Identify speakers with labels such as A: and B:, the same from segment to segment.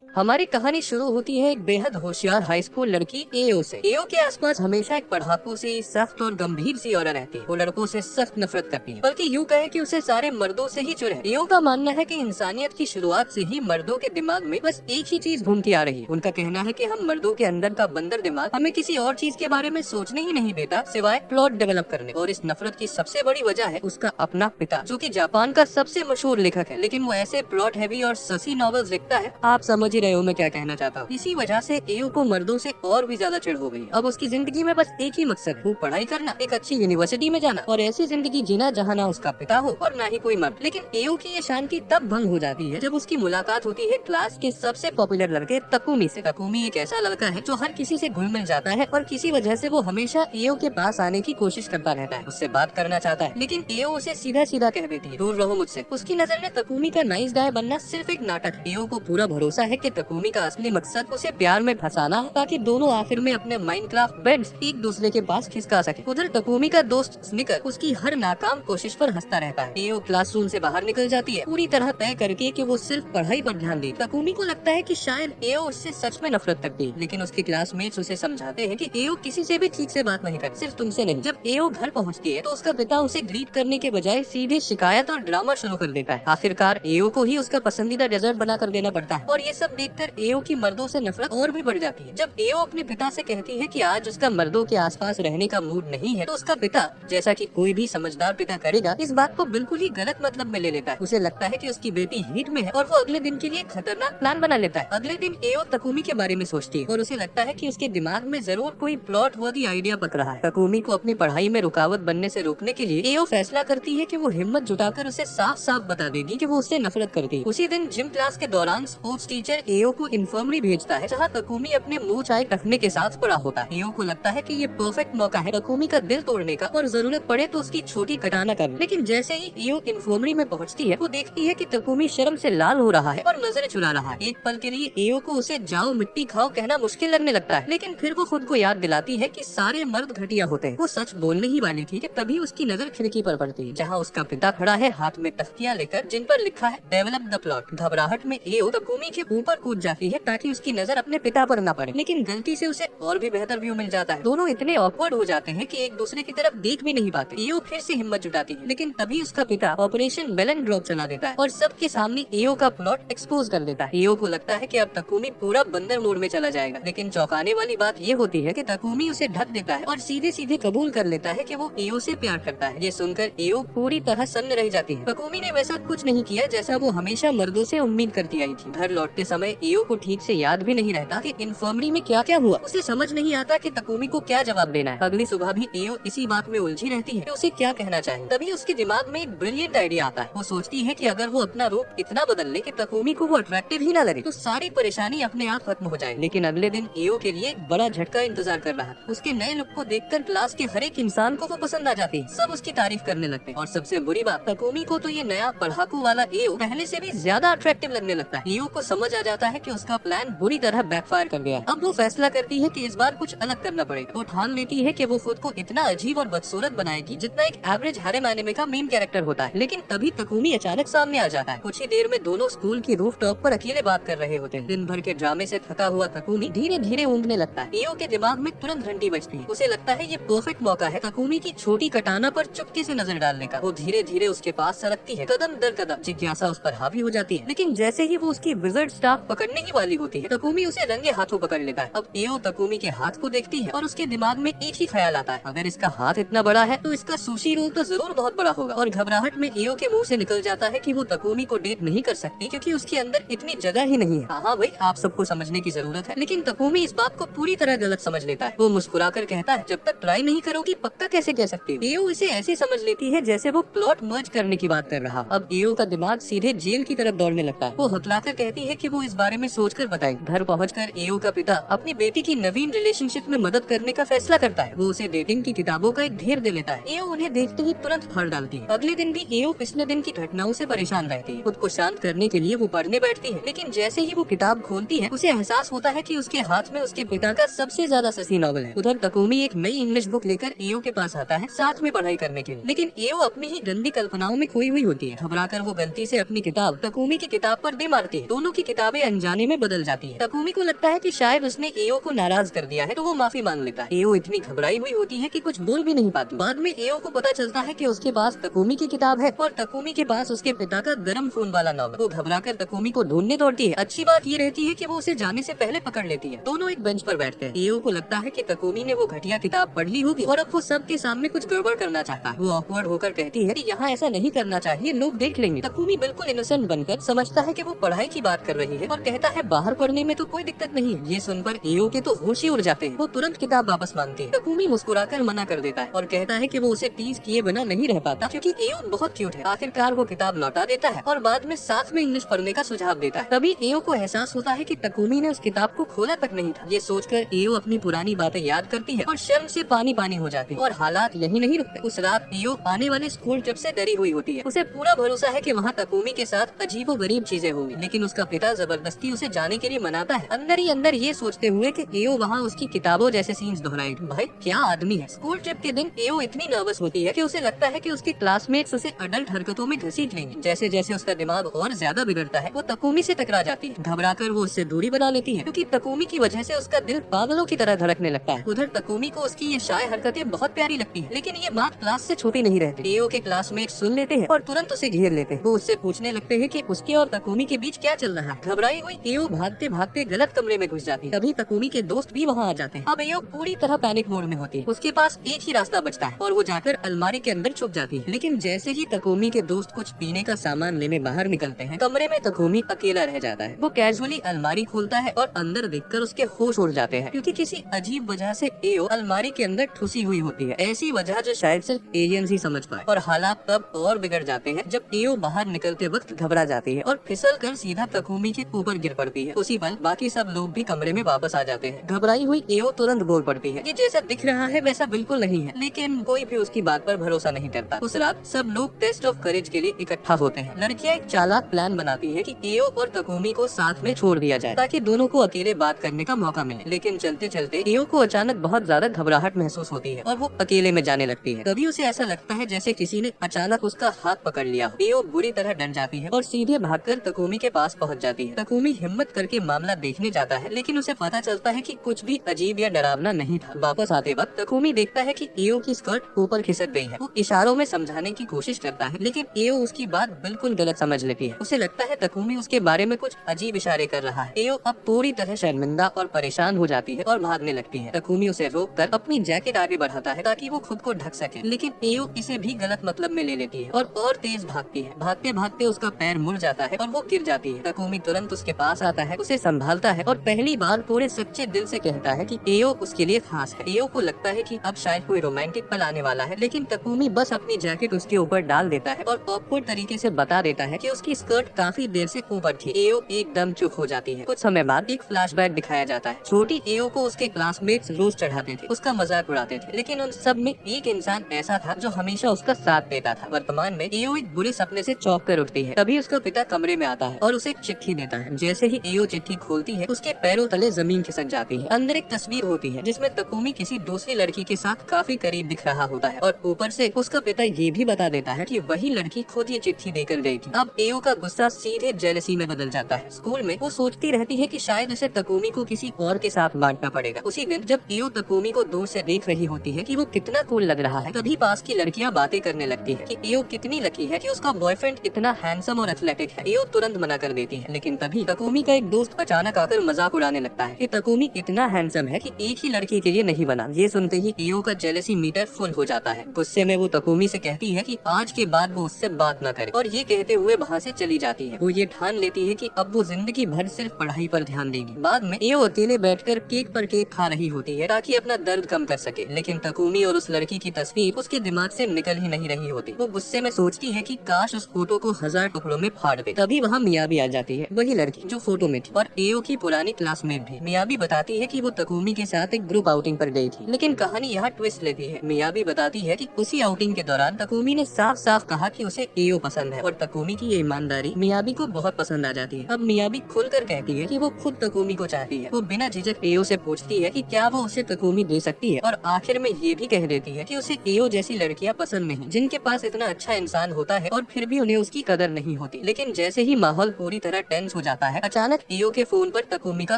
A: हमारी कहानी शुरू होती है एक बेहद होशियार हाई स्कूल लड़की एओ से। एओ के आसपास हमेशा एक पढ़ाकू सी सख्त और गंभीर सी औरत रहती है। वो लड़कों से सख्त नफरत करती है, बल्कि यूँ कहे कि उसे सारे मर्दों से ही चिढ़ है। एओ का मानना है कि इंसानियत की शुरुआत से ही मर्दों के दिमाग में बस एक ही चीज घूमती आ रही है। उनका कहना है कि हम मर्दों के अंदर का बंदर दिमाग हमें किसी और चीज के बारे में सोचने ही नहीं देता सिवाय प्लॉट डेवलप करने। और इस नफरत की सबसे बड़ी वजह है उसका अपना पिता, जो कि जापान का सबसे मशहूर लेखक है, लेकिन वो ऐसे प्लॉट हैवी और ससी नॉवेल्स लिखता है, आप समझ ही रहे हो मैं क्या कहना चाहता हूँ। इसी वजह से एओ को मर्दों से और भी ज्यादा चिढ़ हो गई। अब उसकी जिंदगी में बस एक ही मकसद है, वो पढ़ाई करना, एक अच्छी यूनिवर्सिटी में जाना और ऐसी जिंदगी जीना जहाँ ना उसका पिता हो और ना ही कोई मर्द। लेकिन एओ की ये शांति तब भंग हो जाती है जब उसकी मुलाकात होती है क्लास के सबसे पॉपुलर लड़के तकुमी से। तकुमी एक ऐसा लड़का है जो हर किसी से घुल मिल जाता है और किसी वजह से वो हमेशा एओ के पास आने की कोशिश करता रहता है, उससे बात करना चाहता है, लेकिन एओ उसे सीधा सीधा कह देती है, दूर रहो मुझसे। उसकी नजर में तकुमी का नाइस गाय बनना सिर्फ एक नाटक। एओ को पूरा भरोसा है कि तकुमी का असली मकसद उसे प्यार में फंसाना है, ताकि दोनों आखिर में अपने माइनक्राफ्ट बेड्स एक दूसरे के पास खिसका सके। उधर तकुमी का दोस्त स्निकर उसकी हर नाकाम कोशिश पर हंसता रहता है। एओ क्लासरूम से बाहर निकल जाती है, पूरी तरह तय करके कि वो सिर्फ पढ़ाई पर ध्यान दे। तकुमी को लगता है कि शायद एओ उससे सच में नफरत करती है, लेकिन उसके क्लासमेट्स उसे समझाते हैं कि एओ किसी से भी ठीक से बात नहीं करती, सिर्फ तुमसे नहीं। जब एओ घर पहुँचती है तो उसका पिता उसे ग्रीट करने के बजाय सीधे शिकायत और ड्रामा शुरू कर देता है। आखिरकार एओ को ही उसका पसंदीदा डेजर्ट बना कर देना पड़ता है और ये सब देखकर एओ की मर्दों से नफरत और भी बढ़ जाती है। जब एओ अपने पिता से कहती है कि आज उसका मर्दों के आसपास रहने का मूड नहीं है, तो उसका पिता, जैसा कि कोई भी समझदार पिता करेगा, इस बात को बिल्कुल ही गलत मतलब में ले लेता है। उसे लगता है कि उसकी बेटी हीट में है और वो अगले दिन के लिए खतरनाक प्लान बना लेता है। अगले दिन एओ तकुमी के बारे में सोचती है और उसे लगता है कि उसके दिमाग में जरूर कोई प्लॉट वर्दी आइडिया पक रहा है। तकुमी को अपनी पढ़ाई में रुकावट बनने से रोकने के लिए एओ फैसला करती है कि वो हिम्मत जुटाकर उसे साफ साफ बता देगी कि वो उससे नफरत करती है। उसी दिन जिम क्लास के दौरान स्पोर्ट्स टीचर एओ को इन्फर्मरी भेजता है, जहाँ तकुमी अपने मुंह चाय रखने के साथ पड़ा होता है। एओ को लगता है कि ये परफेक्ट मौका है तकुमी का दिल तोड़ने का और जरूरत पड़े तो उसकी छोटी कटाना कर। लेकिन जैसे ही एओ इन्फर्मरी में पहुंचती है, वो देखती है कि तकुमी शर्म से लाल हो रहा है और नजरें चुरा रहा है। एक पल के लिए एओ को उसे जाओ मिट्टी खाओ कहना मुश्किल लगने लगता है, लेकिन फिर वो खुद को याद दिलाती है कि सारे मर्द घटिया होते हैं। वो सच बोलने ही वाली थी कि तभी उसकी नजर खिड़की पर पड़ती है, जहाँ उसका पिता खड़ा है हाथ में तख्तियाँ लेकर, जिन पर लिखा है डेवलप द प्लॉट। घबराहट में एओ तकुमी के ऊपर कूद जाती है ताकि उसकी नजर अपने पिता पर न पड़े, लेकिन गलती से उसे और भी बेहतर व्यू मिल जाता है। दोनों इतने ऑकवर्ड हो जाते हैं कि एक दूसरे की तरफ देख भी नहीं पाते। एओ फिर से हिम्मत जुटाती है, लेकिन तभी उसका पिता ऑपरेशन बेलन ड्रॉप चला देता है और सबके सामने एओ का प्लॉट एक्सपोज कर देता है। एओ को लगता है कि अब तकुमी पूरा बंदर मोड में चला जाएगा, लेकिन चौंकाने वाली बात ये होती है कि तकुमी उसे ढक देता है और सीधे सीधे कबूल कर लेता है कि वो एओ से प्यार करता है। ये सुनकर एओ पूरी तरह सन्न रह जाती है। तकुमी ने वैसा कुछ नहीं किया जैसा वो हमेशा मर्दों से उम्मीद करती आई थी। घर लौटते समय एओ को ठीक से याद भी नहीं रहता कि इन्फर्मरी में क्या क्या हुआ। उसे समझ नहीं आता कि तकुमी को क्या जवाब देना है। अगली सुबह भी एओ इसी बात में उलझी रहती है कि उसे क्या कहना चाहिए। तभी उसके दिमाग में एक ब्रिलियंट आइडिया आता है। वो सोचती है कि अगर वो अपना रूप इतना बदल ले कि तकुमी को वो अट्रैक्टिव ही ना लगे, तो सारी परेशानी अपने आप खत्म हो जाए। लेकिन अगले दिन एओ के लिए एक बड़ा झटका इंतजार कर रहा है। उसके नए लुक को देखकर क्लास के हर एक इंसान को वो पसंद आ जाती है। सब उसकी तारीफ करने लगते हैं और सबसे बुरी बात, तकुमी को तो ये नया पढ़ाकू वाला एओ पहले से भी ज्यादा अट्रैक्टिव लगने लगता है। एओ को समझ आ जाता है कि उसका प्लान बुरी तरह बैकफायर कर गया है। अब वो फैसला करती है कि इस बार कुछ अलग करना पड़ेगा। वो ठान लेती है कि वो खुद को इतना अजीब और बदसूरत बनाएगी जितना एक एवरेज हारेम एनिमे का मेन कैरेक्टर होता है। लेकिन तभी तकुमी अचानक सामने आ जाता है। कुछ ही देर में दोनों स्कूल की रूफटॉप पर अकेले बात कर रहे होते हैं। दिन भर के ड्रामे से थका हुआ तकुमी धीरे धीरे ऊँघने लगता है। एओ के दिमाग में तुरंत घंटी बजती है। उसे लगता है ये परफेक्ट मौका है तकुमी की छोटी कटाना पर चुपके से नजर डालने का। वो धीरे धीरे उसके पास सरकती है, कदम दर कदम। जिज्ञासा उस पर हावी हो जाती है, लेकिन जैसे ही वो उसकी विजिट स्टाफ पकड़ने ही वाली होती है, तकुमी उसे रंगे हाथों पकड़ लेता है। अब एओ तकुमी के हाथ को देखती है और उसके दिमाग में एक ही ख्याल आता है, अगर इसका हाथ इतना बड़ा है तो इसका सुशी रोल तो जरूर बहुत बड़ा होगा। और घबराहट में एओ के मुंह से निकल जाता है कि वो तकुमी को डेट नहीं कर सकती क्योंकि उसके अंदर इतनी जगह ही नहीं है। हाँ भाई, आप सबको समझने की जरूरत है, लेकिन तकुमी इस बात को पूरी तरह गलत समझ लेता है। वो मुस्कुराकर कहता है, जब तक ट्राई नहीं करोगी पक्का कैसे कह सकती हो। एओ इसे ऐसे समझ लेती है जैसे वो प्लॉट मर्ज करने की बात कर रहा। अब एओ का दिमाग सीधे जेल की तरफ दौड़ने लगता है। वो हकलाकर कहती है कि वो इस बारे में सोचकर बताए। घर पहुंचकर एओ का पिता अपनी बेटी की नवीन रिलेशनशिप में मदद करने का फैसला करता है। वो उसे डेटिंग की किताबों का एक ढेर दे लेता है। एओ उन्हें देखते ही तुरंत फाड़ डालती है। अगले दिन भी एओ पिछले दिन की घटनाओं से परेशान रहती है। खुद को शांत करने के लिए वो पढ़ने बैठती है, लेकिन जैसे ही वो किताब खोलती है उसे एहसास होता है कि उसके हाथ में उसके पिता का सबसे ज्यादा ससी नॉवल है। उधर तकुमी एक नई इंग्लिश बुक लेकर एओ के पास आता है साथ में पढ़ाई करने के लिए, लेकिन एओ अपनी ही गंदी कल्पनाओं में खोई हुई होती है। घबराकर वो गलती से अपनी किताब तकुमी की किताब पर दे मारती है। दोनों की किताबें किताबें अनजाने में बदल जाती है। तकुमी को लगता है कि शायद उसने एओ को नाराज कर दिया है, तो वो माफी मांग लेता है। एओ इतनी घबराई हुई होती है कि कुछ बोल भी नहीं पाती। बाद में एओ को पता चलता है कि उसके पास तकुमी की किताब है और तकुमी के पास उसके पिता का गर्म खून वाला नॉवल। वो घबराकर तकुमी को ढूंढने दौड़ती है। अच्छी बात ये रहती है कि वो उसे जाने से पहले पकड़ लेती है। दोनों एक बेंच पर बैठते हैं। एओ को लगता है कि तकुमी ने वो घटिया किताब पढ़ ली होगी और अब वो सबके सामने कुछ गड़बड़ करना चाहता है। वो ऑकवर्ड होकर कहती है कि यहाँ ऐसा नहीं करना चाहिए, लोग देख लेंगे। तकुमी बिल्कुल इनोसेंट बनकर समझता है कि वो पढ़ाई की बात कर रही है और कहता है बाहर पढ़ने में तो कोई दिक्कत नहीं है। ये सुनकर एओ के तो होश ही उड़ जाते हैं। वो तुरंत किताब वापस मांगती है। तकुमी मुस्कुराकर मना कर देता है और कहता है कि वो उसे टीज किए बिना नहीं रह पाता क्योंकि एओ बहुत क्यूट है। आखिरकार वो किताब लौटा देता है और बाद में साथ में इंग्लिश पढ़ने का सुझाव देता है। तभी एओ को एहसास होता है कि तकुमी ने उस किताब को खोला तक नहीं था। ये सोचकर एओ अपनी पुरानी बातें याद करती है और शर्म से पानी पानी हो जाती है। और हालात यही नहीं रुकते। उस रात एओ आने वाले स्कूल ट्रिप से डरी हुई होती है। उसे पूरा भरोसा है कि वहाँ तकुमी के साथ अजीबोगरीब चीजें होंगी, लेकिन उसका पिता जबरदस्ती उसे जाने के लिए मनाता है, अंदर ही अंदर ये सोचते हुए कि एओ वहाँ उसकी किताबों जैसे सीन्स दोहराएगी। भाई क्या आदमी है। स्कूल ट्रिप के दिन एओ इतनी नर्वस होती है कि उसे लगता है कि उसके क्लासमेट्स उसे अडल्ट हरकतों में घसीट लेंगे। जैसे जैसे उसका दिमाग और ज्यादा बिगड़ता है, वो तकुमी से टकरा जाती है। घबराकर वो उससे दूरी बना लेती है क्योंकि तकुमी की वजह से उसका दिल पागलों की तरह धड़कने लगता है। उधर तकुमी को उसकी ये शाय हरकतें बहुत प्यारी लगती है, लेकिन ये बात क्लास से छुपी नहीं रहती। एओ के क्लासमेट सुन लेते हैं और तुरंत उसे घेर लेते हैं। वो उससे पूछने लगते हैं कि उसके और तकुमी के बीच क्या चल रहा है। घबराई हुई एओ भागते भागते गलत कमरे में घुस जाती है। तभी तकुमी के दोस्त भी वहाँ आ जाते हैं। अब एओ पूरी तरह पैनिक मोड में होती है। उसके पास एक ही रास्ता बचता है और वो जाकर अलमारी के अंदर छुप जाती है। लेकिन जैसे ही तकुमी के दोस्त कुछ पीने का सामान लेने बाहर निकलते हैं, कमरे में तकुमी अकेला रह जाता है। वो कैजुअली अलमारी खोलता है और अंदर देखकर उसके होश उड़ जाते हैं क्योंकि किसी अजीब वजह से एओ अलमारी के अंदर ठुसी हुई होती है। ऐसी वजह जो शायद सिर्फ एलियंस ही समझ पाए। और हालात तब और बिगड़ जाते हैं जब एओ बाहर निकलते वक्त घबरा जाती है और फिसल कर सीधा तकुमी के ऊपर गिर पड़ती है। उसी पल बाकी सब लोग भी कमरे में वापस आ जाते हैं। घबराई हुई एओ तुरंत बोल पड़ती है, ये जैसा दिख रहा है वैसा बिल्कुल नहीं है, लेकिन कोई भी उसकी बात पर भरोसा नहीं करता। उस रात सब लोग टेस्ट ऑफ करेज के लिए इकट्ठा होते हैं। लड़कियां एक चालाक प्लान बनाती है कि एओ और तकुमी को साथ में छोड़ दिया जाए ताकि दोनों को अकेले बात करने का मौका मिले। लेकिन चलते चलते एओ को अचानक बहुत ज्यादा घबराहट महसूस होती है और वो अकेले में जाने लगती है। तभी उसे ऐसा लगता है जैसे किसी ने अचानक उसका हाथ पकड़ लिया हो। एओ बुरी तरह डर जाती है और सीधे भागकर तकुमी के पास पहुंच जाती है। तकुमी हिम्मत करके मामला देखने जाता है, लेकिन उसे पता चलता है कि कुछ भी अजीब या डरावना नहीं था। वापस आते वक्त तकुमी देखता है कि एओ की स्कर्ट ऊपर खिसक गई है। वो इशारों में समझाने की कोशिश करता है, लेकिन एओ उसकी बात बिल्कुल गलत समझ लेती है। उसे लगता है तकुमी उसके बारे में कुछ अजीब इशारे कर रहा है। एओ अब पूरी तरह शर्मिंदा और परेशान हो जाती है और भागने लगती है। तकुमी उसे रोककर अपनी जैकेट आगे बढ़ाता है ताकि वो खुद को ढक सके, लेकिन एओ इसे भी गलत मतलब में ले लेती है और तेज भागती है। भागते भागते उसका पैर मुड़ जाता है और वो गिर जाती है। तकुमी तुरंत उसके पास आता है, उसे संभालता है और पहली बार पूरे सच्चे दिल से कहता है कि एओ उसके लिए खास है। एओ को लगता है कि अब शायद कोई रोमांटिक पल आने वाला है, लेकिन तकुमी बस अपनी जैकेट उसके ऊपर डाल देता है और ऑकवर्ड तरीके से बता देता है कि उसकी स्कर्ट काफी देर से ऊपर थी। एओ एकदम चुप हो जाती है। कुछ समय बाद एक फ्लैशबैक दिखाया जाता है। छोटी एओ को उसके क्लासमेट्स रोज चढ़ाते थे, उसका मजाक उड़ाते थे, लेकिन उन सब में एक इंसान ऐसा था जो हमेशा उसका साथ देता था। वर्तमान में एओ एक बुरे सपने से चौंक कर उठती है। तभी उसका पिता कमरे में आता है और उसे एक चिट्ठी देता है। जैसे ही एओ चिट्ठी खोलती है, उसके पैरों तले जमीन खिसक जाती है। अंदर एक तस्वीर होती है जिसमें तकुमी किसी दूसरी लड़की के साथ काफी करीब दिख रहा होता है और ऊपर से उसका पिता ये भी बता देता है कि वही लड़की खुद ये चिट्ठी देकर गई थी। अब एओ का गुस्सा सीधे जेलसी में बदल जाता है। स्कूल में वो सोचती रहती है कि शायद उसे तकुमी को किसी और के साथ बांटना पड़ेगा। उसी दिन जब एओ तकुमी को दूर से देख रही होती है कि वो कितना कूल लग रहा है, तभी पास की लड़कियां बातें करने लगती है कि एओ कितनी लकी है कि उसका बॉयफ्रेंड इतना हैंडसम और एथलेटिक है। एओ तुरंत मना कर देती है, लेकिन तभी तकुमी का एक दोस्त अचानक आकर मजाक उड़ाने लगता है कि तकुमी इतना हैंडसम है कि एक ही लड़की के लिए नहीं बना। ये सुनते ही एओ का जेलसी मीटर फुल हो जाता है। गुस्से में वो तकुमी से कहती है कि आज के बाद वो उससे बात न करे और ये कहते हुए वहाँ से चली जाती है। वो ये ठान लेती है कि अब वो जिंदगी भर सिर्फ पढ़ाई पर ध्यान देगी। बाद में एओ अकेले बैठकर केक पर केक खा रही होती है ताकि अपना दर्द कम कर सके, लेकिन तकुमी और उस लड़की की तस्वीर उसके दिमाग से निकल ही नहीं रही होती। वो गुस्से में सोचती है कि काश उस फोटो को 1000 टुकड़ों में फाड़ दे। तभी वहाँ मियाबी आ जाती है, वही लड़की जो फोटो में थी और एओ की पुरानी क्लासमेट भी। मियाबी बताती है कि वो तकुमी के साथ एक ग्रुप आउटिंग पर गई थी, लेकिन कहानी यहाँ ट्विस्ट लेती है। मियाबी बताती है कि उसी आउटिंग के दौरान तकुमी ने साफ साफ कहा कि उसे एओ पसंद है और तकुमी की ये ईमानदारी मियाबी को बहुत पसंद आ जाती है। अब मियाबी खुलकर कहती है कि वो खुद तकुमी को चाहती है। वो बिना झिझक एओ से पूछती है कि क्या वो उसे तकुमी दे सकती है और आखिर में ये भी कह देती है कि उसे एओ जैसी लड़कियां पसंद नहीं, जिनके पास इतना अच्छा इंसान होता है और फिर भी उन्हें उसकी कदर नहीं होती। लेकिन जैसे ही माहौल पूरी तरह टेंस हो जाता है, अचानक एओ के फोन पर तकुमी का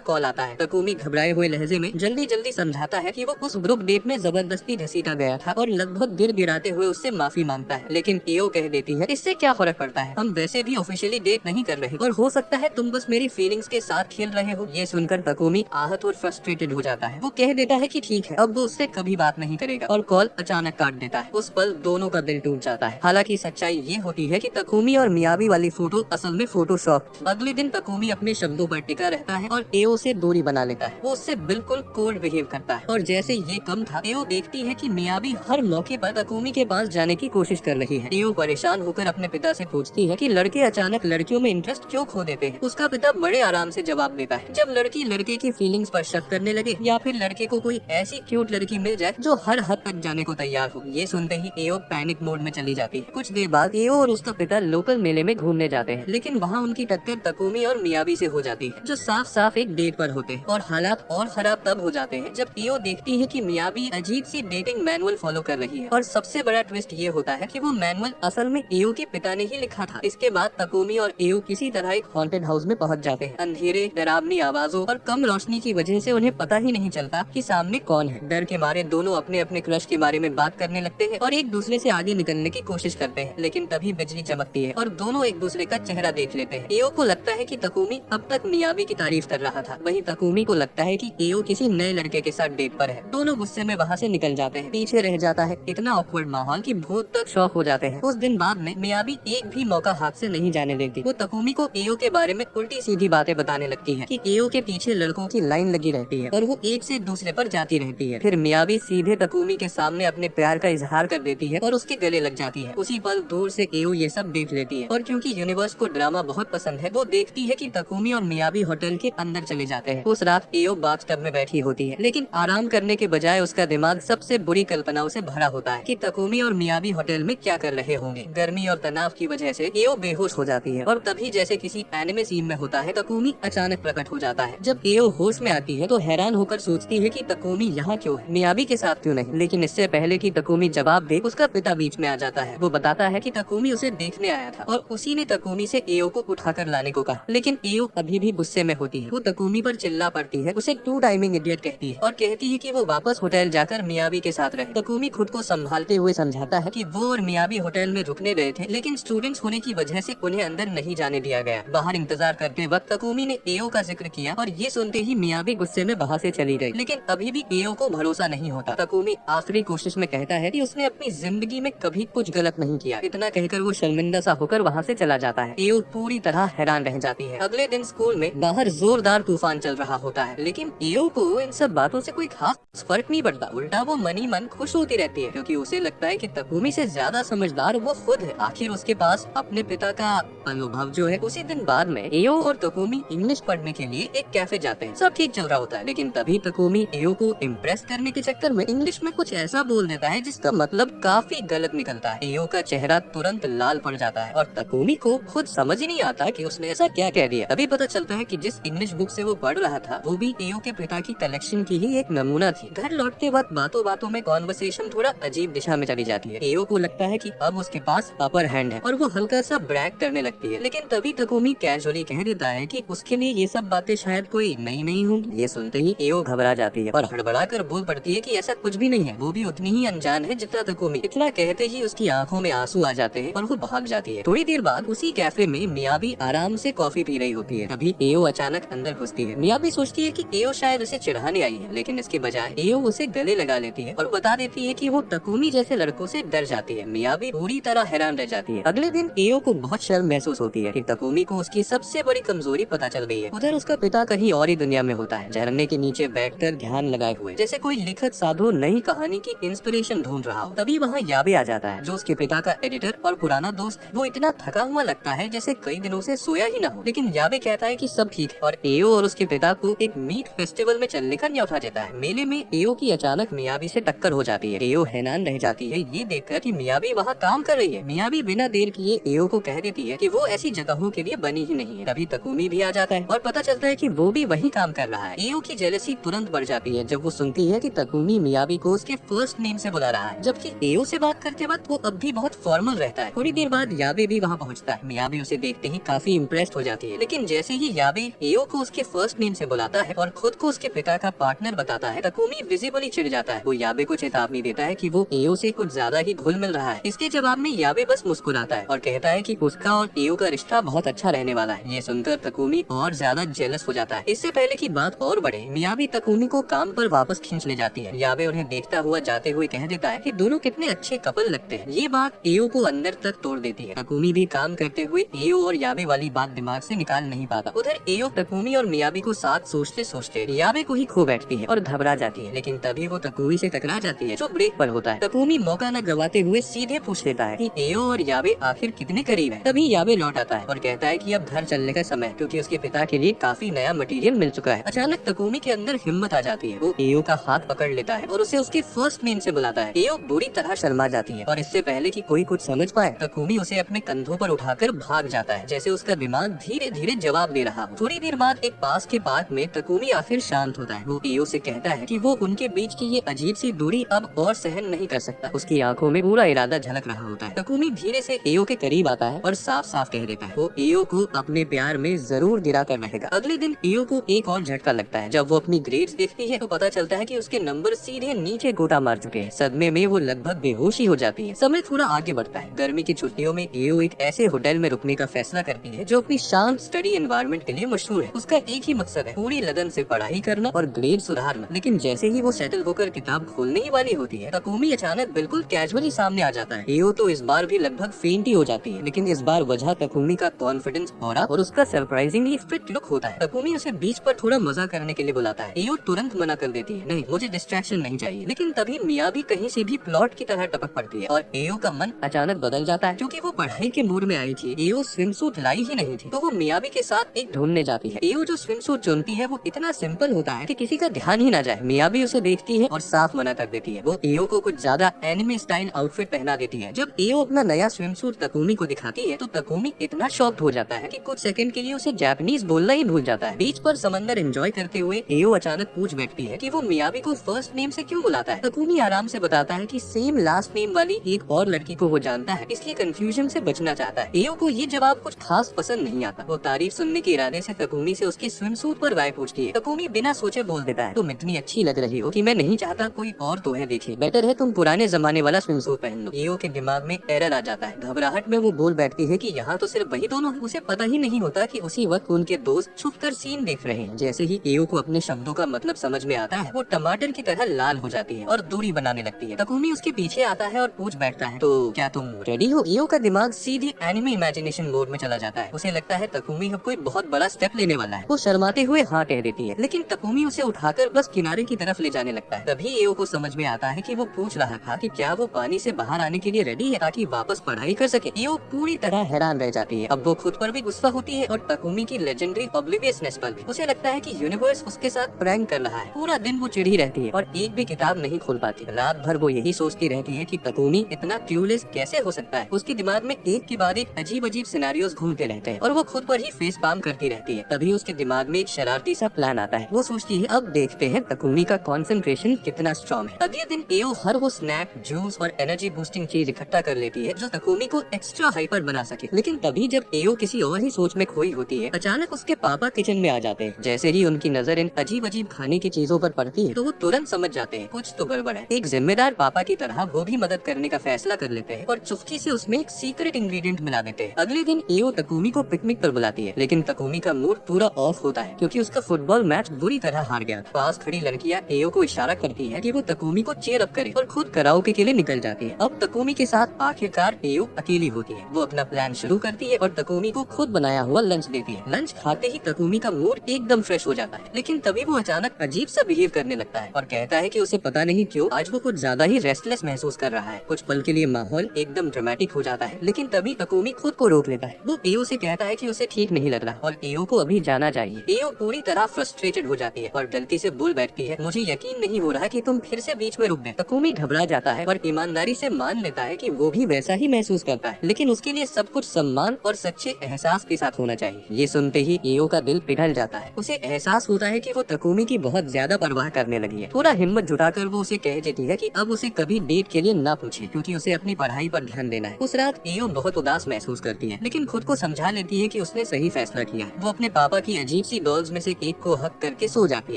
A: कॉल आता है। तकुमी घबराए हुए लहजे में जल्दी जल्दी समझाता है कि वो उस ग्रुप डेट में जबरदस्ती घसीटा गया था और लगभग गिड़गिड़ाते हुए उससे माफी मांगता है। लेकिन एओ कह देती है इससे क्या फर्क पड़ता है, हम वैसे भी ऑफिशियली डेट नहीं कर रहे और हो सकता है तुम बस मेरी फीलिंग्स के साथ खेल रहे हो। ये सुनकर तकुमी आहत और फ्रस्ट्रेटेड हो जाता है। वो कह देता है कि ठीक है, अब वो उससे कभी बात नहीं करेगा और कॉल अचानक काट देता है। उस पल दोनों का दिल टूट जाता है। हालांकि सच्चाई ये होती है कि तकुमी और मियाबी वाली फोटो असल में फोटोशॉप। अगले दिन तकुमी अपने शब्दों पर टिका रहता है और एओ से दूरी बना लेता है। वो उससे बिल्कुल कोल्ड बिहेव करता है और जैसे ये कम था, एओ देखती है कि मियाबी हर मौके पर तकुमी के पास जाने की कोशिश कर रही है। एओ परेशान होकर अपने पिता से पूछती है कि लड़के अचानक लड़कियों में इंटरेस्ट क्यों खो देते हैं। उसका पिता बड़े आराम से जवाब देता है, जब लड़की लड़के की फीलिंग्स पर शक करने लगे या फिर लड़के को कोई ऐसी क्यूट लड़की मिल जाए जो हर हद तक जाने को तैयार हो। ये सुनते ही एओ पैनिक मोड में चली जाती है। कुछ देर बाद एओ और उसका पिता लोकल मेले में घूमने जाते हैं, लेकिन वहाँ उनकी टक्कर तकुमी और मियाबी से हो जाती है, जो साफ साफ एक डेट पर होते हैं। और हालात और खराब तब हो जाते हैं जब एओ देखती है कि मियाबी अजीब सी डेटिंग मैनुअल फॉलो कर रही है। और सबसे बड़ा ट्विस्ट ये होता है कि वो मैनुअल असल में एओ के पिता ने ही लिखा था। इसके बाद तकुमी और एओ किसी तरह एक हॉन्टेड हाउस में पहुंच जाते हैं। अंधेरे, डरावनी आवाजों और कम रोशनी की वजह से उन्हें पता ही नहीं चलता कि सामने कौन है। डर के मारे दोनों अपने अपने क्रश के बारे में बात करने लगते हैं और एक दूसरे से आगे निकलने की कोशिश करते हैं, लेकिन तभी बिजली चमकती है और दोनों एक दूसरे का चेहरा देख लेते हैं। एओ को लगता है कि तकुमी अब तक मियाबी की तारीफ कर रहा था, वहीं तकुमी को लगता है कि एओ किसी नए लड़के के साथ डेट पर है। दोनों गुस्से में वहाँ से निकल जाते हैं। पीछे रह जाता है इतना ऑकवर्ड माहौल कि भूत तक शॉक हो जाते हैं। उस दिन बाद में मियाबी एक भी मौका हाथ से नहीं जाने देती। वो तकुमी को एओ के बारे में उल्टी सीधी बातें बताने लगती है कि एओ के पीछे लड़कों की लाइन लगी रहती है और वो एक से दूसरे पर जाती रहती है। फिर मियाबी सीधे तकुमी के सामने अपने प्यार का इजहार कर देती है और उसके गले लग जाती है। उसी पल दूर से एओ ये सब देख लेती है और क्योंकि यूनिवर्स को ड्रामा बहुत पसंद है, वो देखती है कि तकुमी और मियाबी होटल के अंदर चले जाते हैं। उस रात एओ बाथटब में बैठी होती है, लेकिन आराम करने के बजाय उसका दिमाग सबसे बुरी कल्पनाओं से भरा होता है कि तकुमी और मियाबी होटल में क्या कर रहे होंगे। गर्मी और तनाव की वजह से एओ बेहोश हो जाती है और तभी जैसे किसी एनिमे सीन में होता है, तकुमी अचानक प्रकट हो जाता है। जब एओ होश में आती है तो हैरान होकर सोचती है कि तकुमी यहाँ क्यों है, मियाबी के साथ क्यों नहीं। लेकिन इससे पहले कि तकुमी जवाब दे, उसका पिता बीच में आ जाता है। वो बताता है कि तकुमी उसे देखने आया था और उसी ने तकुमी से एओ को उठाकर लाने को कहा, लेकिन एओ अभी भी गुस्से में होती है। वो तकुमी पर चिल्ला पड़ती है, उसे टू टाइमिंग इडियट कहती है और कहती है कि वो वापस होटल जाकर मियाबी के साथ रहे। तकुमी खुद को संभालते हुए समझाता है कि वो और मियाबी होटल में रुकने गए थे, लेकिन स्टूडेंट्स होने की वजह से उन्हें अंदर नहीं जाने दिया गया। बाहर इंतजार करते वक्त तकुमी ने एओ का जिक्र किया और ये सुनते ही मियाबी गुस्से में वहाँ से चली गई। लेकिन अभी भी एओ को भरोसा नहीं होता। तकुमी आखिरी कोशिश में कहता है कि उसने अपनी जिंदगी में कभी कुछ गलत नहीं किया। इतना कहकर वो शर्मिंदा सा होकर वहाँ से चला जाता है। एओ पूरी तरह हैरान रह जाती है। अगले दिन स्कूल में बाहर जोरदार तूफान चल रहा होता है, लेकिन एओ को इन सब बातों से कोई खास फर्क नहीं पड़ता। उल्टा वो मनी मन खुश होती रहती है, क्योंकि उसे लगता है कि तकुमी से ज्यादा समझदार वो खुद है। आखिर उसके पास अपने पिता का अनुभव जो है। उसी दिन बाद में एओ और तकुमी इंग्लिश पढ़ने के लिए एक कैफे जाते हैं। सब ठीक चल रहा होता है, लेकिन तभी तकुमी एओ को इम्प्रेस करने के चक्कर में इंग्लिश में कुछ ऐसा बोल देता है जिसका मतलब काफी गलत निकलता है। एओ का चेहरा तुरंत लाल पड़ जाता है और तकुमी को खुद समझ ही नहीं आता कि उसने ऐसा क्या कह दिया। तभी पता चलता है कि जिस इंग्लिश बुक से वो पढ़ रहा था वो भी एओ के पिता की कलेक्शन की ही एक नमूना थी। घर लौटते वक्त बातों बातों में कॉन्वर्सेशन थोड़ा अजीब दिशा में चली जाती है। एओ को लगता है कि अब उसके पास अपर हैंड है और वो हल्का सा ब्रैग करने लगती है, लेकिन तभी तकुमी कैजुअली कह देता है कि उसके लिए ये सब बातें शायद कोई नई नहीं होंगी। ये सुनते ही एओ घबरा जाती है और हड़बड़ा कर बोल पड़ती है कि ऐसा कुछ भी नहीं है, वो भी उतनी ही अनजान है जितना तकुमी। इतना कहते ही उसकी आंखों में आंसू आ जाते हैं और वो भाग जाती है। थोड़ी देर बाद उसी कैफे में मियाबी आराम से कॉफी पी रही होती है। तभी एओ अचानक अंदर घुसती है। मियाबी सोचती है कि एओ शायद उसे चिढ़ाने आई है, लेकिन इसके बजाय एओ उसे गले लगा लेती है और बता देती है कि वो तकुमी जैसे लड़कों से डर जाती है। मियाबी पूरी तरह हैरान रह जाती है। अगले दिन एओ को बहुत शर्म महसूस होती है कि तकुमी को उसकी सबसे बड़ी कमजोरी पता चल गई है। उधर उसका पिता कहीं और ही दुनिया में होता है, झरने के नीचे बैठकर ध्यान लगाए हुए, जैसे कोई लेखक साधु नई कहानी की इंस्पिरेशन ढूंढ रहा हो। तभी वहाँ याबे आ जाता है, जो उसके पिता का एडिटर और पुराना दोस्त है। वो इतना थका हुआ लगता है जैसे कई दिनों से सोया ही ना हो, लेकिन याबे कहता है कि सब ठीक है और एओ और उसके पिता को एक मीट फेस्टिवल में चलने का न्योता देता है। मेले में एओ की अचानक मियाबी से टक्कर हो जाती है। एओ हैरान रह जाती है ये देखकर कि मियाबी वहाँ काम कर रही है। मियाबी बिना देर किए एओ को कह देती है कि वो ऐसी जगहों के लिए बनी ही नहीं है। तभी तकुमी भी आ जाता है और पता चलता है कि वो भी वही काम कर रहा है। एओ की जेलसी तुरंत बढ़ जाती है जब वो सुनती है कि तकुमी मियाबी को उसके फर्स्ट नेम से बुला रहा है, जबकि एओ से बात करते वक्त वो अब भी बहुत फॉर्मल रहता है। थोड़ी देर बाद याबे भी वहाँ पहुँचता है। मियाबी उसे देखते ही काफी इम्प्रेस्ड हो जाती है। लेकिन जैसे ही याबे एओ को उसके फर्स्ट नेम से बुलाता है और खुद को उसके पिता का पार्टनर बताता है, तकुमी विजिबली चिढ़ जाता है। वो याबे को चेतावनी देता है कि वो एओ से कुछ ज्यादा ही घुल मिल रहा है। इसके जवाब में याबे बस मुस्कुराता है और कहता है कि उसका और एओ का रिश्ता बहुत अच्छा रहने वाला है। ये सुनकर तकुमी और ज्यादा जेलस हो जाता है। इससे पहले की बात और बढ़े, मियाबी तकुमी को काम पर वापस खींच ले जाती है। याबे उन्हें देखता हुआ जाते हुए कह देता है कि दोनों कितने अच्छे कपल लगते हैं। ये बात एओ को अंदर तक तोड़ देती है। तकुमी भी काम करते हुए एओ और याबे वाली बात दिमाग से निकाल नहीं पाता। उधर एओ तकुमी और मियाबी को साथ सोचते सोचते याबे को ही खो बैठती है और घबरा जाती है। लेकिन तभी वो तकुमी से टकरा जाती है जो ब्रेक पर होता है। तकुमी मौका न गवाते हुए सीधे पूछ लेता है कि एओ और याबे आखिर कितने करीब है। तभी याबे लौट आता है और कहता है कि अब घर चलने का समय, क्योंकि उसके पिता के लिए काफी नया मटेरियल मिल चुका है। अचानक तकुमी के अंदर हिम्मत आ जाती है। वो एओ का हाथ पकड़ लेता है और उसे उसके फर्स्ट नेम से बुलाता है। एओ बुरी तरह शर्मा जाती है और इससे पहले कि कोई कुछ समझ पाए, तकुमी उसे अपने कंधों पर उठाकर भाग जाता है, जैसे उसका दिमाग धीरे धीरे जवाब दे रहा हो। थोड़ी देर बाद एक पास के पार्क में तकुमी आखिर शांत होता है। वो एओ से कहता है कि वो उनके बीच की ये अजीब सी दूरी अब और सहन नहीं कर सकता। उसकी आंखों में पूरा इरादा झलक रहा होता है। तकुमी धीरे से एओ के करीब आता है और साफ साफ कह देता है वो एओ को अपने प्यार में जरूर गिरा कर रहेगा। अगले दिन एओ को एक और झटका लगता है। जब वो अपनी ग्रेड्स देखती है तो पता चलता है कि उसके नंबर सीधे नीचे गोता मार चुके हैं। सदमे में वो लगभग बेहोशी हो जाती है। समय थोड़ा आगे बढ़ता है। गर्मी की छुट्टियों में एओ एक ऐसे होटल में रुकने का फैसला करती है जो अपनी शांत स्टडी एनवायरनमेंट के लिए मशहूर है। उसका एक ही मकसद है, पूरी लगन से पढ़ाई करना और ग्रेड सुधारना। लेकिन जैसे ही वो सेटल होकर किताब खोलने ही वाली होती है, तकुमी अचानक बिल्कुल कैजुअली सामने आ जाता है। एओ तो इस बार भी लगभग फेंट ही हो जाती है, लेकिन इस बार वजह तकुमी का कॉन्फिडेंस ऑरा और उसका सरप्राइजिंगली फिट लुक होता है। तकुमी उसे बीच पर थोड़ा मजा करने के लिए बुलाता है। एओ तुरंत मना कर देती है, नहीं मुझे डिस्ट्रैक्शन नहीं चाहिए। लेकिन तभी मियाबी कहीं से भी प्लॉट की तरह टपक पड़ती है और एओ का मन अचानक बदल जाता है। क्योंकि वो पढ़ाई के मूड में आई थी, एओ स्विमसूट लाई ही नहीं थी, तो वो मियाबी के साथ एक ढूंढने जाती है। एओ जो स्विमसूट चुनती है वो इतना सिंपल होता है कि किसी का ध्यान ही ना जाए। मियाबी उसे देखती है और साफ मना कर देती है। वो एओ को कुछ ज्यादा एनिमे स्टाइल आउटफिट पहना देती है। जब एओ अपना नया स्विमसूट तकुमी को दिखाती है तो तकुमी इतना शॉक्ड हो जाता है कि कुछ सेकंड के लिए उसे जापानीज बोलना ही भूल जाता है। बीच पर समंदर एंजॉय करते हुए एओ अचानक पूछ बैठती है कि वो मियाबी को फर्स्ट नेम से क्यों बुलाता है। तकुमी आराम से बताता है कि सेम लास्ट नेम वाली एक और लड़की को वो जानता है, इसलिए कंफ्यूजन से बचना चाहता है। एओ को ये जवाब कुछ खास पसंद नहीं आता। वो तारीफ सुनने के इरादे से तकुमी से उसके स्विमसूट पर राय पूछती है। तकुमी बिना सोचे बोल देता है, तुम इतनी अच्छी लग रही हो कि मैं नहीं चाहता कोई और तुम्हें देखे, बेटर है तुम पुराने जमाने वाला स्विमसूट पहन लो। एओ के दिमाग में एरर आ जाता है। घबराहट में वो बोल बैठती है कि यहाँ तो सिर्फ वही दोनों हैं। उसे पता ही नहीं होता कि उसी वक्त उनके दोस्त छुपकर सीन देख रहे हैं। जैसे ही एओ को अपने शब्दों का मतलब समझ में आता है, वो टमाटर की तरह लाल हो जाती है और दूरी बनाने लगती है। तकुमी उसके पीछे आता है और पूछ बैठता है, तो क्या तुम रेडी हो? एओ का दिमाग सीधे एनिमे इमेजिनेशन मोड में चला जाता है। उसे लगता है तकुमी अब कोई बहुत बड़ा स्टेप लेने वाला है। वो शर्माते हुए हाँ कह देती है, लेकिन तकुमी उसे उठाकर बस किनारे की तरफ ले जाने लगता है। तभी एओ को समझ में आता है कि वो पूछ रहा था कि क्या वो पानी से बाहर आने के लिए रेडी है ताकि वापस पढ़ाई कर सके। एओ पूरी तरह हैरान रह जाती है। अब वो खुद पर भी गुस्सा होती है और तकुमी की लेजेंडरी ऑब्लिवियसनेस पर भी। उसे लगता है कि यूनिवर्स उसके साथ प्रैंक कर रहा है। पूरा दिन वो चिढ़ी रहती है और एक भी किताब नहीं खोल पाती। रात भर वो यही सोचती रहती है कि तकुमी इतना क्यूलेस कैसे हो सकता है। उसके दिमाग में एक के बाद एक अजीब अजीब सिनेरियोस घूमते रहते हैं और वो खुद पर ही फेस पाम करती रहती है। तभी उसके दिमाग में एक शरारती सा प्लान आता है। वो सोचती है, अब देखते हैं तकुमी का कंसंट्रेशन कितना स्ट्रॉन्ग है। अगले दिन एओ हर वो स्नैक, जूस और एनर्जी बूस्टिंग चीज इकट्ठा कर लेती है जो तकुमी को एक्स्ट्रा हाइपर बना सके। लेकिन तभी जब एओ किसी और ही सोच में खोई होती है, अचानक उसके पापा किचन में आ जाते हैं। जैसे ही उनकी नजर इन अजीब अजीब खाने की चीजों पर पड़ती है तो वो तुरंत समझ जाते हैं कुछ तो गड़बड़ है। एक जिम्मेदार पापा की तरह वो भी मदद करने का फैसला कर लेते हैं और चुपके से उसमें एक सीक्रेट इंग्रेडिएंट मिला देते हैं। अगले दिन एओ तकुमी को पिकनिक पर बुलाती है, लेकिन तकुमी का मूड पूरा ऑफ होता है क्योंकि उसका फुटबॉल मैच बुरी तरह हार गया। पास खड़ी लड़कियां एओ को इशारा करती है कि वो तकुमी को चीयर अप करे और खुद कराओके के लिए निकल जाती है। अब तकुमी के साथ आखिरकार एओ अकेली होती है। वो अपना प्लान शुरू करती है और तकुमी को खुद बनाया हुआ लंच देती है। लंच खाते ही तकुमी का मूड एकदम फ्रेश हो जाता है, लेकिन तभी वो अचानक अजीब सा बिहेव करने लगता है और कहता है कि उसे पता नहीं क्यों आज वो कुछ ज्यादा ही रेस्टलेस महसूस कर रहा है। कुछ पल के लिए माहौल एकदम ड्रामेटिक हो जाता है, लेकिन तभी तकुमी खुद को रोक लेता है। वो एओ से कहता है कि उसे ठीक नहीं लग रहा और एओ को अभी जाना चाहिए। एओ पूरी तरह फ्रस्ट्रेटेड हो जाती है और गलती से बोल बैठती है, मुझे यकीन नहीं हो रहा कि तुम फिर से बीच में रुक गए। तकुमी घबरा जाता है और ईमानदारी से मान लेता है कि वो भी वैसा ही महसूस करता है, लेकिन उसके लिए सब कुछ सम्मान और सच्चे एहसास के साथ होना चाहिए। ये सुनते ही एओ का दिल पिघल जाता है। उसे एहसास होता है कि वो तकुमी की बहुत ज्यादा परवाह करने लगी है। थोड़ा हिम्मत जुटाकर वो उसे कह देती है कि अब उसे कभी डेट के लिए ना पूछे क्योंकि उसे अपनी पढ़ाई पर ध्यान देना है। उस रात एओ बहुत उदास महसूस करती है, लेकिन खुद को समझा लेती है कि उसने सही फैसला किया। वो अपने पापा की अजीब सी डॉल्स में से एक को हक करके सो जाती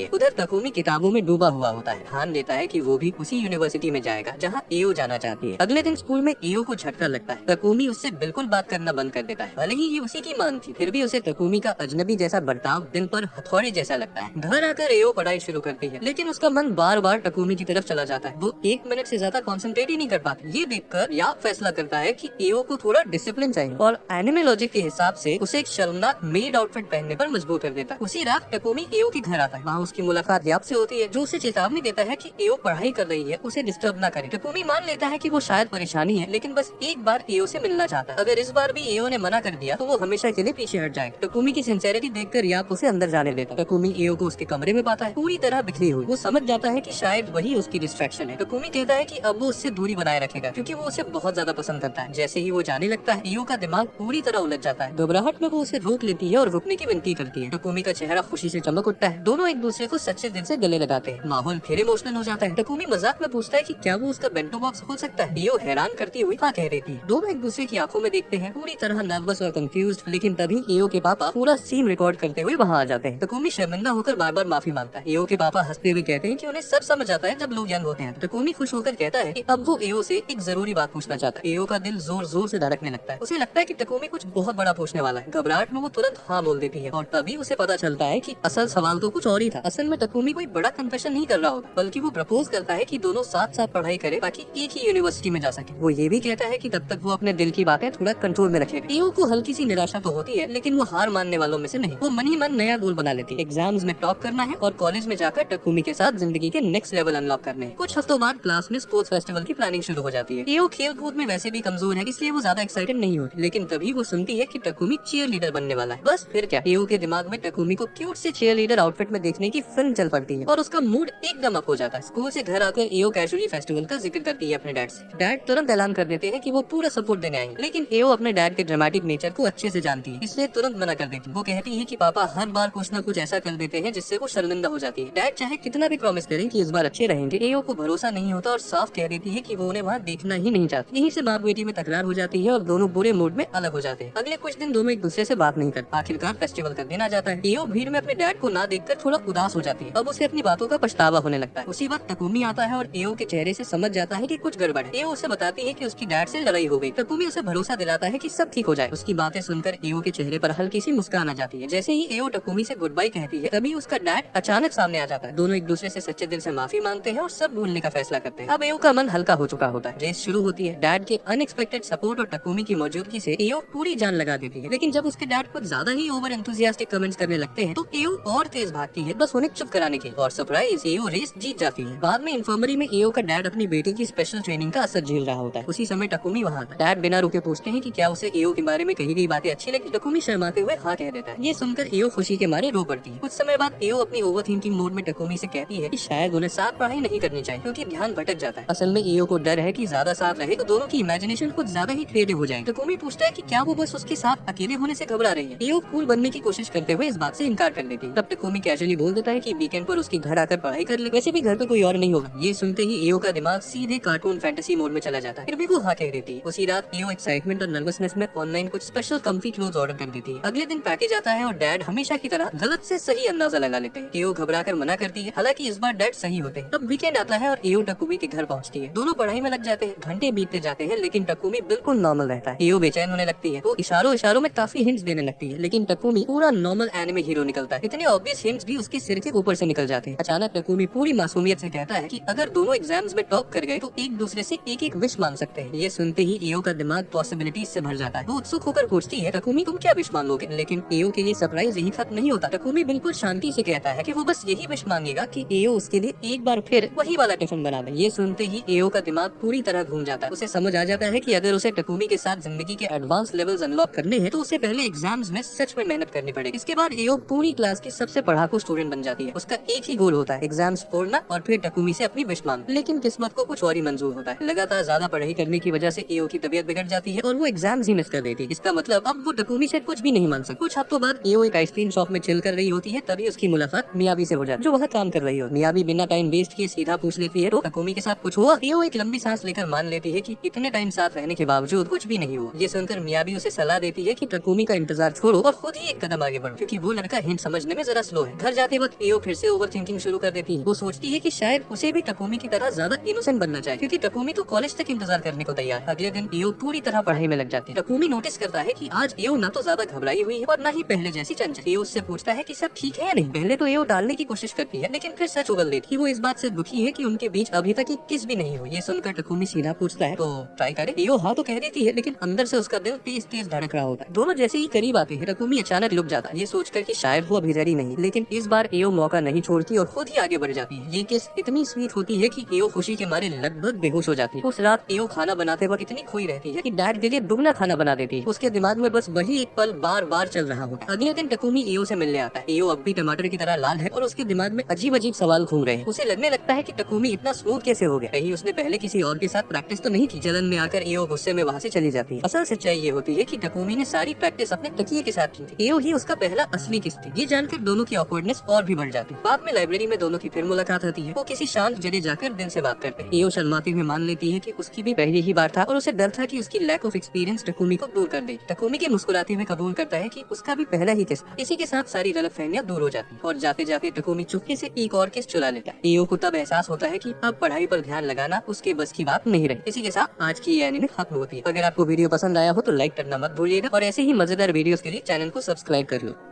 A: है। उधर तकुमी किताबों में डूबा हुआ होता है, ठान लेता है कि वो भी उसी यूनिवर्सिटी में जाएगा जहाँ एओ जाना चाहती है। अगले दिन स्कूल में एओ को झटका लगता है। तकुमी उससे बिल्कुल बात करना बंद कर देता है। भले ही ये उसी की मांग थी, फिर भी उसे तकुमी का अजनबी जैसा बर्ताव दिन पर हथौड़े जैसा लगता है। घर आकर एओ पढ़ाई शुरू करती है, लेकिन उसका मन बार बार तकुमी की तरफ चला जाता है। वो 1 मिनट से ज्यादा कंसंट्रेट ही नहीं कर पाती। ये देखकर याक फैसला करता है कि एओ को थोड़ा डिसिप्लिन चाहिए और एनिमे लॉजिक के हिसाब से उसे एक शर्मनाक मेड आउटफिट पहनने पर मजबूर कर देता है। उसी रात तकुमी एओ के घर आता है। वहाँ उसकी मुलाकात याक से होती है, जो उसे चेतावनी देता है कि एओ पढ़ाई कर रही है, उसे डिस्टर्ब न करे। तकुमी मान लेता है कि वो शायद परेशानी है, लेकिन बस एक बार एओ से मिलना चाहता है। अगर इस बार भी एओ ने मना कर दिया तो वो हमेशा के लिए पीछे हट जाएगा। तकुमी की सिंसेरिटी देखकर याक उसे अंदर जाने देता है। तकुमी एओ को उसके कमरे में पाता है, पूरी तरह बिखरी हुई। वो समझ जाता है कि शायद वही उसकी डिस्ट्रैक्शन है। तकुमी कहता है कि अब वो उससे दूरी बनाए रखेगा, क्योंकि वो उसे बहुत ज्यादा पसंद करता है। जैसे ही वो जाने लगता है, एओ का दिमाग पूरी तरह उलझ जाता है। घबराहट में वो उसे रोक लेती है और रुकने की विनती करती है। तकुमी का चेहरा खुशी से चमक उठता है। दोनों एक दूसरे को सच्चे दिल से गले लगाते हैं। माहौल फिर इमोशनल हो जाता है। तकुमी मजाक में पूछता है कि क्या वो उसका बेंटो बॉक्स खोल सकता है। एओ हैरान करती हुई हाँ कह देती है। दोनों एक दूसरे की आंखों में देखते हैं, पूरी तरह नर्वस और कंफ्यूज्ड। लेकिन तभी एओ के पापा पूरा सीन रिकॉर्ड करते हुए वहाँ आ जाते हैं। तकुमी शर्मिंदा होकर बार बार माफी मांगता है। एओ के पापा हंसते हुए कहते हैं कि उन्हें सब समझ आता है जब लोग यंग होते हैं। तकुमी खुश होकर कहता है कि अब वो एओ से एक जरूरी बात पूछना चाहता है। एओ का दिल जोर जोर से धड़कने लगता है। उसे लगता है कि तकुमी कुछ बहुत बड़ा पूछने वाला है। घबराहट में वो तुरंत हाँ बोल देती है और तभी उसे पता चलता है कि असल सवाल तो कुछ और ही था। असल में तकुमी कोई बड़ा कन्फेशन नहीं कर रहा होगा, बल्कि वो प्रपोज करता है कि दोनों साथ साथ पढ़ाई करें ताकि एक ही यूनिवर्सिटी में जा सके। वो ये भी कहता है कि तब तक वो अपने दिल की बातें थोड़ा कंट्रोल में रखेगा। एओ को हल्की सी निराशा तो होती है, लेकिन वो हार मानने वालों में से नहीं। वो मन ही मन नया गोल बना लेती है। एग्जाम्स में टॉप करना है और कॉलेज में जाकर तकुमी के साथ जिंदगी के नेक्स्ट लेवल अनलॉक करने हैं। कुछ हफ्तों बाद क्लास में स्पोर्ट्स फेस्टिवल की प्लानिंग शुरू हो जाती है। एओ खेल कूद में वैसे भी कमजोर है, इसलिए वो ज्यादा एक्साइटेड नहीं होती। लेकिन तभी वो सुनती है कि तकुमी चीयर लीडर बनने वाला है। बस फिर क्या, एओ के दिमाग में तकुमी को क्यूट से चीयर लीडर आउटफिट में देखने की फिल्म चल पड़ती है और उसका मूड एकदम अप हो जाता है। स्कूल से घर आकर एओ कैजुअली फेस्टिवल का जिक्र करती है अपने डैड से। डैड तुरंत ऐलान कर देते हैं कि वो पूरा सपोर्ट देने आएंगे, लेकिन एओ अपने डैड के ड्रामेटिक नेचर को अच्छे से जानती है, इसलिए तुरंत मना कर देती है। वो कहती है कि पापा हर बार कुछ न कुछ ऐसा कर देते हैं जिससे वो शर्मिंदा हो जाती है। डैड चाहे कितना भी प्रॉमिस करें कि इस बार अच्छे रहेंगे, एओ को भरोसा नहीं होता और साफ कह देती है कि वो उन्हें वहाँ देखना ही नहीं चाहती। यहीं से बाप बेटी में तकरार हो जाती है और दोनों बुरे मूड में अलग हो जाते हैं। अगले कुछ दिन दोनों एक दूसरे से बात नहीं करते। आखिरकार फेस्टिवल का दिन आ जाता है। एओ भीड़ में अपने डैड को ना देखकर थोड़ा उदास हो जाती है। अब उसे अपनी बातों का पछतावा होने लगता है। उसी वक्त तकुमी आता है और एओ के चेहरे से समझ जाता है कि कुछ गड़बड़ है। एओ उसे बताती है कि उसकी डैड से लड़ाई हो गई। तकुमी उसे भरोसा दिलाता है कि सब ठीक हो जाए। उसकी बातें सुनकर एओ के चेहरे पर हल्की सी मुस्कान आ जाती है। जैसे ही एओ तकुमी से गुड बाय कहती है, तभी उसका डैड अचानक सामने आ जाता है। दोनों एक दूसरे से सच्चे दिल से माफी मांगते हैं और सब भूलने का फैसला करते हैं। अब एओ का मन हल्का हो चुका होता है। रेस शुरू होती है। डैड के अनएक्सपेक्टेड सपोर्ट और तकुमी की मौजूदगी से एओ पूरी जान लगा देती है। लेकिन जब उसके डैड कुछ ज्यादा ही ओवर एंथुसियास्टिक कमेंट्स करने लगते हैं तो एओ और तेज भागती है, बस उन्हें चुप कराने के। और सरप्राइज, एओ रेस जीत जाती है। बाद में इन्फर्मरी में एओ का डैड अपनी बेटी की स्पेशल ट्रेनिंग का असर झेल रहा होता है। उसी समय तकुमी वहाँ आता है। डैड बिना रुके पूछते हैं कि क्या उसे एओ के बारे में कही गई बातें अच्छी लगी। तकुमी शर्माते हुए हाँ कह देता है। ये सुनकर एओ खुशी के मारे रो पड़ती है। कुछ समय बाद एओ अपनी ओवर थिंकिंग मोड में तकुमी से कहती है कि शायद उन्हें साथ पढ़ाई नहीं करनी चाहिए, क्योंकि ध्यान भटक जाता है। असल में एओ को डर है कि ज्यादा साथ रहे तो दोनों की इमेजिनेशन कुछ ज्यादा ही क्रिएटिव हो जाए। तकुमी पूछता है कि क्या वो बस उसके साथ अकेले होने से घबरा रही है। एओ कूल बनने की कोशिश करते हुए इस बात से इनकार कर देती है। तब तकुमी कैजुअली बोल देता है कि वीकेंड पर उसके घर आकर पढ़ाई कर ले, वैसे भी घर पे कोई और नहीं होगा। ये सुनते ही एओ का दिमाग सीधे कार्टून फैंटेसी मोड में चला जाता है। फिर भी वो हाँ कह देती है। उसी रात एओ एक्साइटमेंट और नर्वसनेस में ऑनलाइन कुछ स्पेशल कम्फी क्लोथ ऑर्डर कर देती है। अगले दिन पैकेज आता है और डैड हमेशा की तरह गलत से सही अंदाजा लगा लेते हैं। एओ घबरा कर मना करती है, हालांकि इस बार डैड सही होते हैं। तब वीकेंड आता है और एओ तकुमी के घर पहुंचती है। दोनों पढ़ाई में लग जाते हैं। घंटे बीतते जाते हैं, लेकिन तकुमी बिल्कुल नॉर्मल रहता है। एओ बेचैन होने लगती है। वो इशारों इशारों में काफी हिंट्स देने लगती है, लेकिन तकुमी पूरा नॉर्मल एनिमे हीरो निकलता है। इतने ऑब्वियस हिंट्स भी उसके सिर के ऊपर से निकल जाते हैं। अचानक तकुमी पूरी मासूमियत से कहता है कि अगर दोनों एग्जाम्स में टॉप कर गए तो एक दूसरे से एक एक विश मांग सकते हैं। ये सुनते ही एओ का दिमाग पॉसिबिलिटीज से भर जाता है। वो उत्सुक होकर पूछती है, तकुमी तुम क्या विश मांगोगे? लेकिन एओ के लिए सरप्राइज यही खत्म नहीं होता। तकुमी बिल्कुल शांति से कहता है कि वो बस यही विश मांगेगा कि एओ उसके लिए एक बार फिर वही वाला टिफिन बना दे। ये सुनते ही एओ का दिमाग पूरी तरह घूम जाता है। उसे समझ आ जाता है कि अगर उसे तकुमी के साथ जिंदगी के एडवांस लेवल्स अनलॉक करने हैं तो उसे पहले एग्जाम्स में सच में मेहनत करनी पड़ेगी। इसके बाद एओ पूरी क्लास की सबसे पढ़ाकू स्टूडेंट बन जाती है। उसका एक ही गोल होता है, एग्जाम्स फोड़ना और फिर तकुमी से अपनी विश मांगना। लेकिन किस्मत को कुछ और ही मंजूर होता है। लगातार ज्यादा पढ़ाई करने की वजह से एओ की तबीयत बिगड़ जाती है और वो एग्जाम्स ही मिस कर देती है। इसका मतलब अब वो तकुमी से कुछ भी नहीं मान सकती। कुछ हफ्तों बाद एओ एक आइसक्रीम शॉप में चिल कर रही होती है, तभी उसकी मुलाकात मियाबी से हो जाती है, जो वहाँ काम कर रही हो। मियाबी बिना टाइम वेस्ट किए सीधा पूछ लेती है, तो तकुमी के साथ कुछ हुआ? एओ एक लंबी सांस लेकर मान लेती है कि इतने टाइम साथ रहने के बावजूद कुछ भी नहीं हुआ। ये सुनकर मियाबी उसे सलाह देती है कि तकुमी टकुमी का इंतजार छोड़ो और खुद ही एक कदम आगे बढ़ो, क्योंकि वो लड़का हिंट समझने में जरा स्लो है। घर जाते वक्त एओ फिर से ओवर थिंकिंग शुरू कर देती है। वो सोचती है कि शायद उसे भी टकुमी की तरह ज्यादा इनोसेंट बनना चाहिए, क्योंकि टकुमी तो कॉलेज तक इंतजार करने को तैयार है। अगले दिन एओ पूरी तरह पढ़ाई में लग जाती है। टकुमी नोटिस करता है कि आज एओ न तो ज्यादा घबराई हुई है और न ही पहले जैसी चंचल। एओ उससे पूछता है कि सब ठीक है या नहीं। पहले तो एओ टालने की कोशिश करती है, लेकिन फिर सच उगल देती है। वो इस बात से दुखी है कि उनके बीच अभी तक एक किस भी नहीं हुई। ये सुनकर टकुमी सीधा पूछता है, तो ट्राई करे। एओ हाँ तो कह देती है, लेकिन अंदर से उसका दिल तेज तेज धड़क रहा होता है। दोनों जैसे ही करीब आते हैं, टकुमी अचानक रुक जाता है, ये सोचकर कि शायद वो अभी रेडी नहीं। लेकिन इस बार एओ मौका नहीं छोड़ती और खुद ही आगे बढ़ जाती है। ये किस इतनी स्वीट होती है कि एओ खुशी के मारे लगभग बेहोश हो जाती है। उस रात एओ खाना बनाते वक्त इतनी खोई रहती है कि डैड के लिए दुगना खाना बना देती है। उसके दिमाग में बस वही एक पल बार बार चल रहा होता है। अगले दिन टकुमी एओ से मिलने आता है। एओ अब भी टमाटर की तरह लाल है और उसके दिमाग में अजीब अजीब सवाल घूम रहे हैं। उसे लगने लगता है कि टकुमी इतना स्मूथ कैसे हो गया, कहीं उसने पहले किसी और के साथ प्रैक्टिस तो नहीं की। जलन में आकर एओ गुस्से में वहाँ से चली जाती है। असल सच्चाई ये होती है कि टकुमी ने सारी प्रैक्टिस अपने तकिए के साथ की थी। एओ ही उसका पहला असली किस थी। ये जानकर दोनों की ऑकवर्डनेस और भी बढ़ जाती है। बाद में लाइब्रेरी में दोनों की फिर मुलाकात होती है। वो किसी शांत जगह जाकर दिल से बात करते हैं। एओ शर्माती हुई मान लेती है कि उसकी भी पहली ही बार था और उसे डर था कि उसकी लैक ऑफ एक्सपीरियंस टकुमी को दूर कर दे। टकुमी के मुस्कुराते हुए कबूल करता है कि उसका भी पहला ही किस। इसी के साथ सारी गलतफहमियां दूर हो जाती है और जाते जाते टकुमी चुपके से एक और किस चुरा लेता है। एओ को तब एहसास होता है कि अब पढ़ाई पर ध्यान लगाना उसके बस की बात नहीं रही। इसी के साथ आज की ये एनीमे खत्म होती है। अगर आपको वीडियो पसंद आया हो तो लाइक करना मत भूलिएगा और ऐसे ही मजेदार वीडियोस के लिए चैनल को सब्सक्राइब कर लो।